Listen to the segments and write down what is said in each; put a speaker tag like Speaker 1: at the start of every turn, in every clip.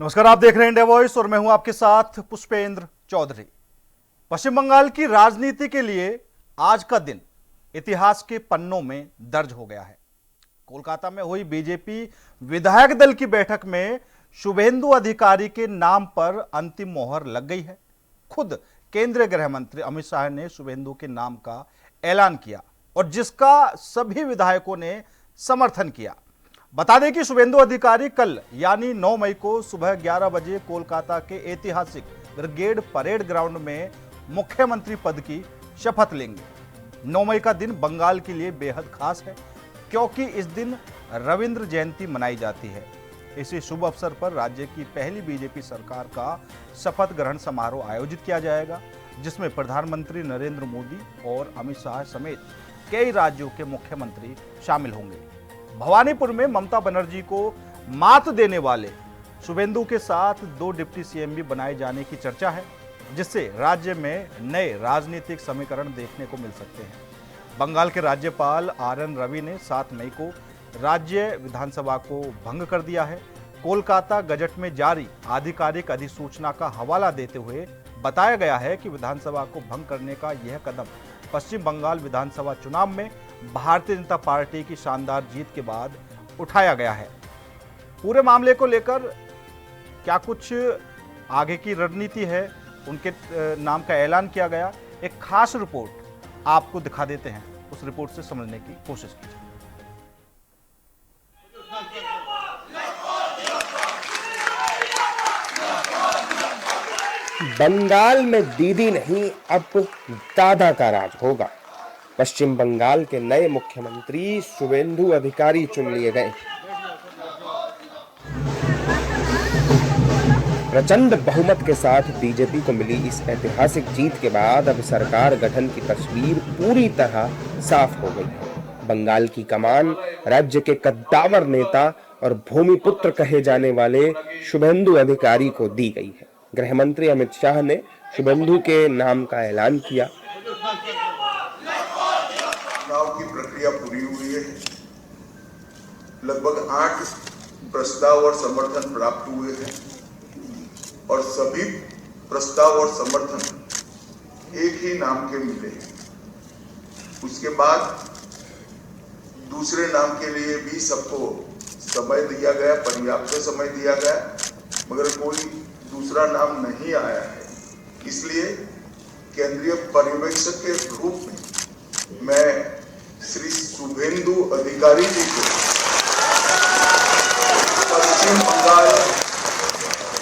Speaker 1: नमस्कार, आप देख रहे हैं इंडिया वॉइस और मैं हूं आपके साथ पुष्पेंद्र चौधरी। पश्चिम बंगाल की राजनीति के लिए आज का दिन इतिहास के पन्नों में दर्ज हो गया है। कोलकाता में हुई बीजेपी विधायक दल की बैठक में शुभेंदु अधिकारी के नाम पर अंतिम मोहर लग गई है। खुद केंद्रीय गृह मंत्री अमित शाह ने शुभेंदु के नाम का ऐलान किया और जिसका सभी विधायकों ने समर्थन किया। बता दें कि शुभेंदु अधिकारी कल यानी 9 मई को सुबह 11 बजे कोलकाता के ऐतिहासिक ब्रिगेड परेड ग्राउंड में मुख्यमंत्री पद की शपथ लेंगे। 9 मई का दिन बंगाल के लिए बेहद खास है क्योंकि इस दिन रविंद्र जयंती मनाई जाती है। इसी शुभ अवसर पर राज्य की पहली बीजेपी सरकार का शपथ ग्रहण समारोह आयोजित किया जाएगा, जिसमें प्रधानमंत्री नरेंद्र मोदी और अमित शाह समेत कई राज्यों के मुख्यमंत्री शामिल होंगे। भवानीपुर में ममता बनर्जी को मात देने वाले शुभेंदु के साथ 2 डिप्टी सीएम भी बनाए जाने की चर्चा है, जिससे राज्य में नए राजनीतिक समीकरण देखने को मिल सकते हैं। बंगाल के राज्यपाल आर.एन. रवि ने 7 मई को राज्य विधानसभा को भंग कर दिया है। कोलकाता गजट में जारी आधिकारिक अधिसूचना का हवाला देते हुए बताया गया है कि विधानसभा को भंग करने का यह कदम पश्चिम बंगाल विधानसभा चुनाव में भारतीय जनता पार्टी की शानदार जीत के बाद उठाया गया है। पूरे मामले को लेकर क्या कुछ आगे की रणनीति है, उनके नाम का ऐलान किया गया, एक खास रिपोर्ट आपको दिखा देते हैं। उस रिपोर्ट से समझने की कोशिश कीजिए।
Speaker 2: बंगाल में दीदी नहीं, अब दादा का राज होगा। पश्चिम बंगाल के नए मुख्यमंत्री शुभेंदु अधिकारी चुन लिए गए। प्रचंड बहुमत के साथ बीजेपी को मिली इस ऐतिहासिक जीत के बाद अब सरकार गठन की तस्वीर पूरी तरह साफ हो गई है। बंगाल की कमान राज्य के कद्दावर नेता और भूमिपुत्र कहे जाने वाले शुभेंदु अधिकारी को दी गई है। गृह मंत्री अमित शाह ने शुभेंदु के नाम का ऐलान किया।
Speaker 3: चुनाव की प्रक्रिया पूरी हुई है। लगभग 8 प्रस्ताव और समर्थन प्राप्त हुए हैं और सभी प्रस्ताव और समर्थन एक ही नाम के मिले हैं। उसके बाद दूसरे नाम के लिए भी सबको समय दिया गया, पर्याप्त समय दिया गया, मगर कोई दूसरा नाम नहीं आया है। इसलिए केंद्रीय पर्यवेक्षक के रूप में मैं श्री शुभेंदु अधिकारी जी को पश्चिम बंगाल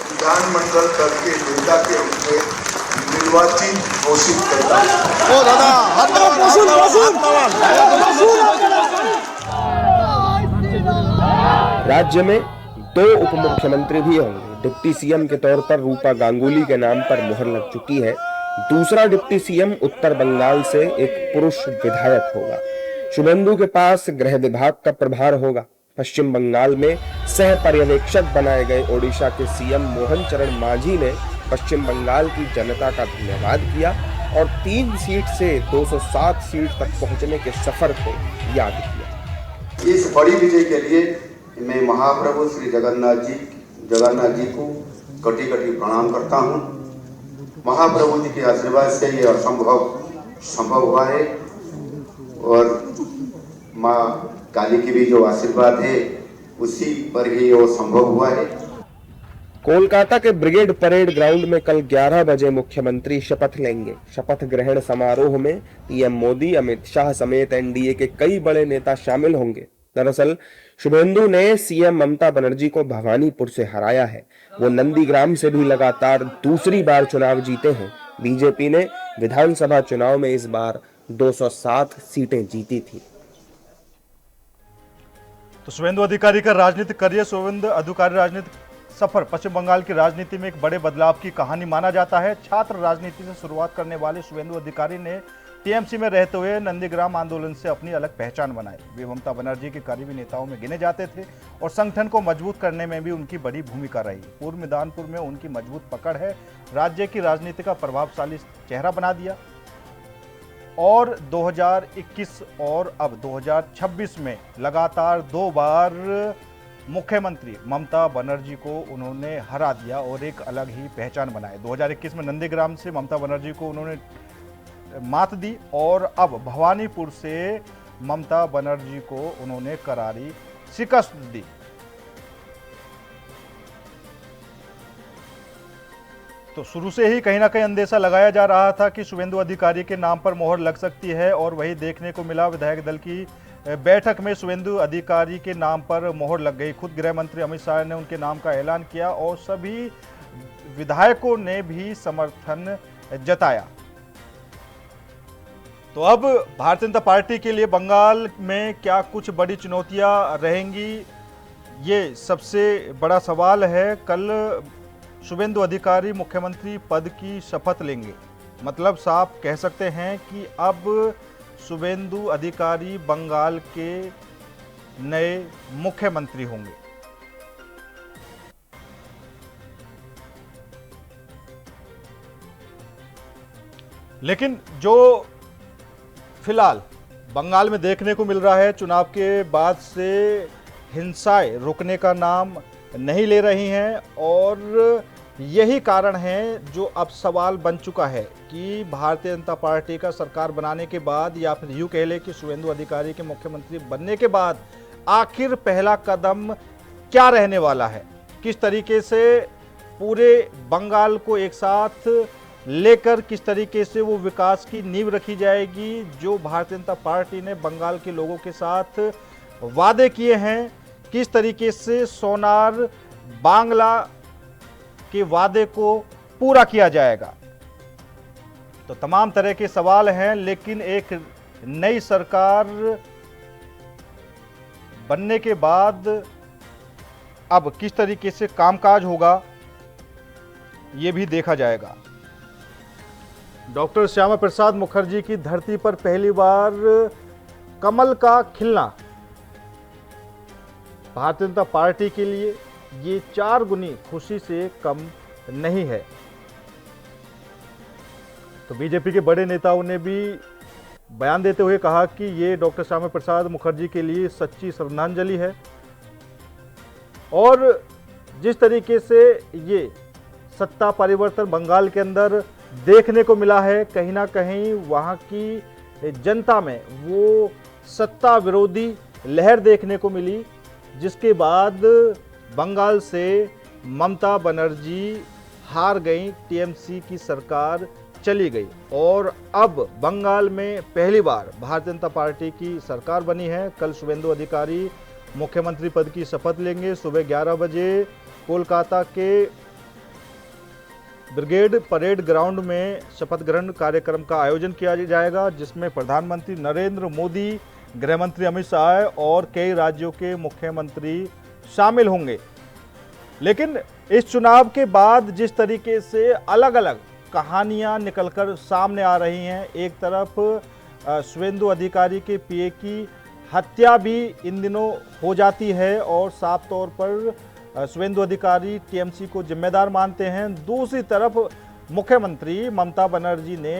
Speaker 3: विधानमंडल दल के नेता के रूप में निर्वाचित घोषित करता हूं।
Speaker 2: राज्य में 2 उप मुख्यमंत्री भी होंगे। डिप्टी सीएम के तौर पर रूपा गांगुली के नाम पर मुहर लग चुकी है। दूसरा डिप्टी सीएम उत्तर बंगाल से एक पुरुष विधायक होगा। शुभेंदु के पास गृह विभाग का प्रभार होगा। पश्चिम बंगाल में सह पर्यवेक्षक बनाए गए ओडिशा के सीएम मोहन चरण मांझी ने पश्चिम बंगाल की जनता का धन्यवाद किया और 3 सीट से 207 सीट तक पहुंचने के सफर को याद किया।
Speaker 4: इस बड़ी विजय के लिए मैं महाप्रभु श्री जगन्नाथ जी को कटी कटी प्रणाम करता हूँ। महाप्रभु जी के आशीर्वाद से ये संभव हुआ है और माँ काली की भी जो आशीर्वाद है उसी पर ही वो संभव हुआ है।
Speaker 2: कोलकाता के ब्रिगेड परेड ग्राउंड में कल 11 बजे मुख्यमंत्री शपथ लेंगे। शपथ ग्रहण समारोह में पीएम मोदी, अमित शाह समेत एनडीए के कई बड़े नेता शामिल होंगे। दरअसल शुभेंदु ने सीएम ममता बनर्जी को भवानीपुर से हराया है। वो नंदीग्राम से भी लगातार दूसरी बार चुनाव जीते हैं। बीजेपी ने विधानसभा चुनाव में इस बार 207 सीटें जीती थी।
Speaker 1: तो शुभेंदु अधिकारी का राजनीतिक करियर, शुभेंदु अधिकारी राजनीतिक सफर पश्चिम बंगाल की राजनीति में एक बड़े बदलाव की कहानी माना जाता है। छात्र राजनीति से शुरुआत करने वाले शुभेंदु अधिकारी ने टीएमसी में रहते हुए नंदीग्राम आंदोलन से अपनी अलग पहचान बनाई। वे ममता बनर्जी के करीबी नेताओं में गिने जाते थे और संगठन को मजबूत करने में भी उनकी बड़ी भूमिका रही। पूर्व मैदानपुर में उनकी मजबूत पकड़ है राज्य की राजनीति का प्रभावशाली चेहरा बना दिया और 2021 और अब 2026 में लगातार 2 बार मुख्यमंत्री ममता बनर्जी को उन्होंने हरा दिया और एक अलग ही पहचान बनाई। 2021 में नंदीग्राम से ममता बनर्जी को उन्होंने मात दी और अब भवानीपुर से ममता बनर्जी को उन्होंने करारी शिकस्त दी। तो शुरू से ही कहीं ना कहीं अंदेशा लगाया जा रहा था कि शुभेंदु अधिकारी के नाम पर मोहर लग सकती है और वही देखने को मिला। विधायक दल की बैठक में शुभेंदु अधिकारी के नाम पर मोहर लग गई। खुद गृह मंत्री अमित शाह ने उनके नाम का ऐलान किया और सभी विधायकों ने भी समर्थन जताया। तो अब भारतीय जनता पार्टी के लिए बंगाल में क्या कुछ बड़ी चुनौतियां रहेंगी, ये सबसे बड़ा सवाल है। कल शुभेंदु अधिकारी मुख्यमंत्री पद की शपथ लेंगे, मतलब साफ कह सकते हैं कि अब शुभेंदु अधिकारी बंगाल के नए मुख्यमंत्री होंगे। लेकिन जो फिलहाल बंगाल में देखने को मिल रहा है, चुनाव के बाद से हिंसाएं रुकने का नाम नहीं ले रही हैं और यही कारण है जो अब सवाल बन चुका है कि भारतीय जनता पार्टी का सरकार बनाने के बाद या फिर यूं कह ले कि शुभेंदु अधिकारी के मुख्यमंत्री बनने के बाद आखिर पहला कदम क्या रहने वाला है, किस तरीके से पूरे बंगाल को एक साथ लेकर किस तरीके से वो विकास की नींव रखी जाएगी। जो भारतीय जनता पार्टी ने बंगाल के लोगों के साथ वादे किए हैं, किस तरीके से सोनार बांग्ला के वादे को पूरा किया जाएगा। तो तमाम तरह के सवाल हैं, लेकिन एक नई सरकार बनने के बाद अब किस तरीके से कामकाज होगा ये भी देखा जाएगा। डॉक्टर श्यामा प्रसाद मुखर्जी की धरती पर पहली बार कमल का खिलना भारतीय जनता पार्टी के लिए ये 4 गुनी खुशी से कम नहीं है। तो बीजेपी के बड़े नेताओं ने भी बयान देते हुए कहा कि ये डॉक्टर श्यामा प्रसाद मुखर्जी के लिए सच्ची श्रद्धांजलि है और जिस तरीके से ये सत्ता परिवर्तन बंगाल के अंदर देखने को मिला है, कहीं ना कहीं वहाँ की जनता में वो सत्ता विरोधी लहर देखने को मिली, जिसके बाद बंगाल से ममता बनर्जी हार गई, टीएमसी की सरकार चली गई और अब बंगाल में पहली बार भारतीय जनता पार्टी की सरकार बनी है। कल शुभेंदु अधिकारी मुख्यमंत्री पद की शपथ लेंगे। सुबह 11 बजे कोलकाता के ब्रिगेड परेड ग्राउंड में शपथ ग्रहण कार्यक्रम का आयोजन किया जाएगा, जिसमें प्रधानमंत्री नरेंद्र मोदी, गृह मंत्री अमित शाह और कई राज्यों के मुख्यमंत्री शामिल होंगे। लेकिन इस चुनाव के बाद जिस तरीके से अलग अलग कहानियां निकलकर सामने आ रही हैं, एक तरफ शुभेंदु अधिकारी के पीए की हत्या भी इन दिनों हो जाती है और साफ तौर पर शुभेंदु अधिकारी टीएमसी को जिम्मेदार मानते हैं। दूसरी तरफ मुख्यमंत्री ममता बनर्जी ने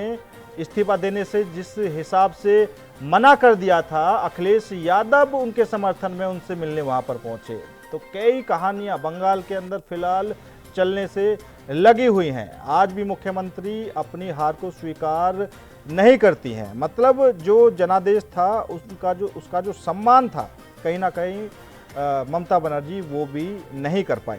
Speaker 1: इस्तीफा देने से जिस हिसाब से मना कर दिया था, अखिलेश यादव उनके समर्थन में उनसे मिलने वहां पर पहुंचे। तो कई कहानियां बंगाल के अंदर फिलहाल चलने से लगी हुई हैं। आज भी मुख्यमंत्री अपनी हार को स्वीकार नहीं करती हैं, मतलब जो जनादेश था उसका जो सम्मान था, कहीं ना कहीं ममता बनर्जी वो भी नहीं कर पाई।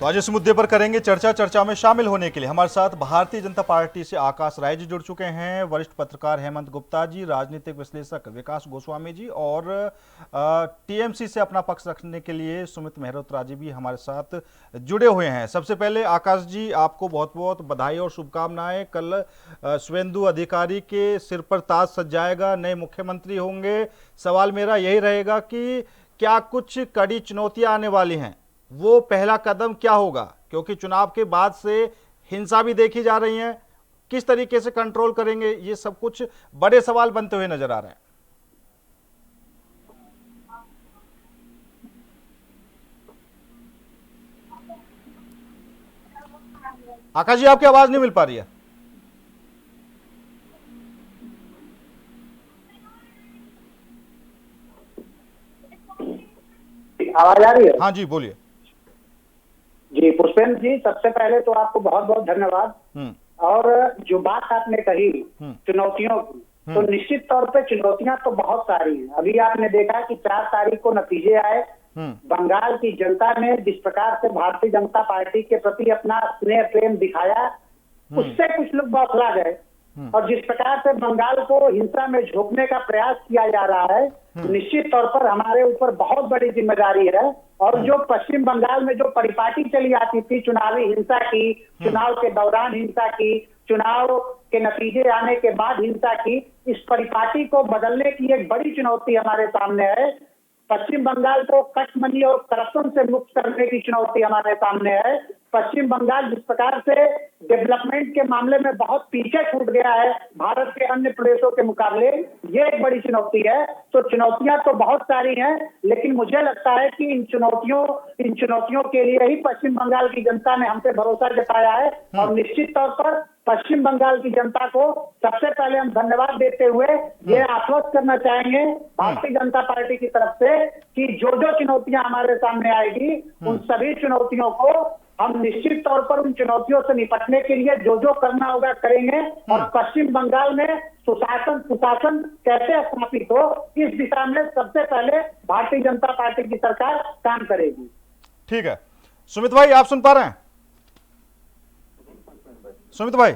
Speaker 1: तो आज इस मुद्दे पर करेंगे चर्चा में शामिल होने के लिए हमारे साथ भारतीय जनता पार्टी से आकाश राय जी जुड़ चुके हैं, वरिष्ठ पत्रकार हेमंत गुप्ता जी, राजनीतिक विश्लेषक विकास गोस्वामी जी और टीएमसी से अपना पक्ष रखने के लिए सुमित मेहरोत्रा जी भी हमारे साथ जुड़े हुए हैं। सबसे पहले आकाश जी, आपको बहुत बहुत बधाई और शुभकामनाएं। कल शुभेंदु अधिकारी के सिर पर ताज सज जाएगा, नए मुख्यमंत्री होंगे। सवाल मेरा यही रहेगा कि क्या कुछ कड़ी चुनौतियां आने वाली हैं, वो पहला कदम क्या होगा, क्योंकि चुनाव के बाद से हिंसा भी देखी जा रही है, किस तरीके से कंट्रोल करेंगे, ये सब कुछ बड़े सवाल बनते हुए नजर आ रहे हैं। आकाश जी, आपकी आवाज नहीं मिल पा रही है।
Speaker 5: आवाज आ रही है?
Speaker 1: हाँ जी, बोलिए।
Speaker 5: जी पुष्पेंद्र जी, सबसे पहले तो आपको बहुत बहुत धन्यवाद। और जो बात आपने कही चुनौतियों की, तो निश्चित तौर पे चुनौतियां तो बहुत सारी हैं। अभी आपने देखा कि 4 तारीख को नतीजे आए। बंगाल की जनता ने जिस प्रकार से भारतीय जनता पार्टी के प्रति अपना स्नेह प्रेम दिखाया, उससे कुछ लोग बौखला गए। और जिस प्रकार से बंगाल को हिंसा में झोंकने का प्रयास किया जा रहा है, निश्चित तौर पर हमारे ऊपर बहुत बड़ी जिम्मेदारी है। और जो पश्चिम बंगाल में जो परिपाटी चली आती थी चुनावी हिंसा की, चुनाव के दौरान हिंसा की, चुनाव के नतीजे आने के बाद हिंसा की, इस परिपाटी को बदलने की एक बड़ी चुनौती हमारे सामने है। पश्चिम बंगाल को कश्मनी और करप्शन से मुक्त करने की चुनौती हमारे सामने है। पश्चिम बंगाल जिस प्रकार से डेवलपमेंट के मामले में बहुत पीछे छूट गया है भारत के अन्य प्रदेशों के मुकाबले, ये एक बड़ी चुनौती है। तो चुनौतियां तो बहुत सारी हैं, लेकिन मुझे लगता है कि इन चुनौतियों के लिए ही पश्चिम बंगाल की जनता ने हमसे भरोसा जताया है। और निश्चित तौर पर पश्चिम बंगाल की जनता को सबसे पहले हम धन्यवाद देते हुए ये आश्वस्त करना चाहेंगे भारतीय जनता पार्टी की तरफ से कि जो जो चुनौतियां हमारे सामने आएगी, उन सभी चुनौतियों को हम निश्चित तौर पर उन चुनौतियों से निपटने के लिए जो जो करना होगा करेंगे। और पश्चिम बंगाल में सुशासन कैसे स्थापित हो, इस दिशा में सबसे पहले भारतीय जनता पार्टी की सरकार काम करेगी।
Speaker 1: ठीक है, सुमित भाई आप सुन पा रहे हैं? सुमित भाई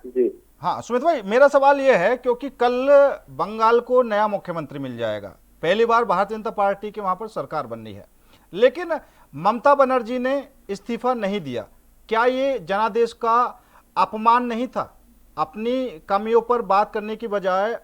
Speaker 5: जी
Speaker 1: हाँ, सुमित भाई मेरा सवाल यह है, क्योंकि कल बंगाल को नया मुख्यमंत्री मिल जाएगा, पहली बार भारतीय जनता पार्टी के वहां पर सरकार बननी है, लेकिन ममता बनर्जी ने इस्तीफा नहीं दिया। क्या ये जनादेश का अपमान नहीं था? अपनी कमियों पर बात करने की बजाय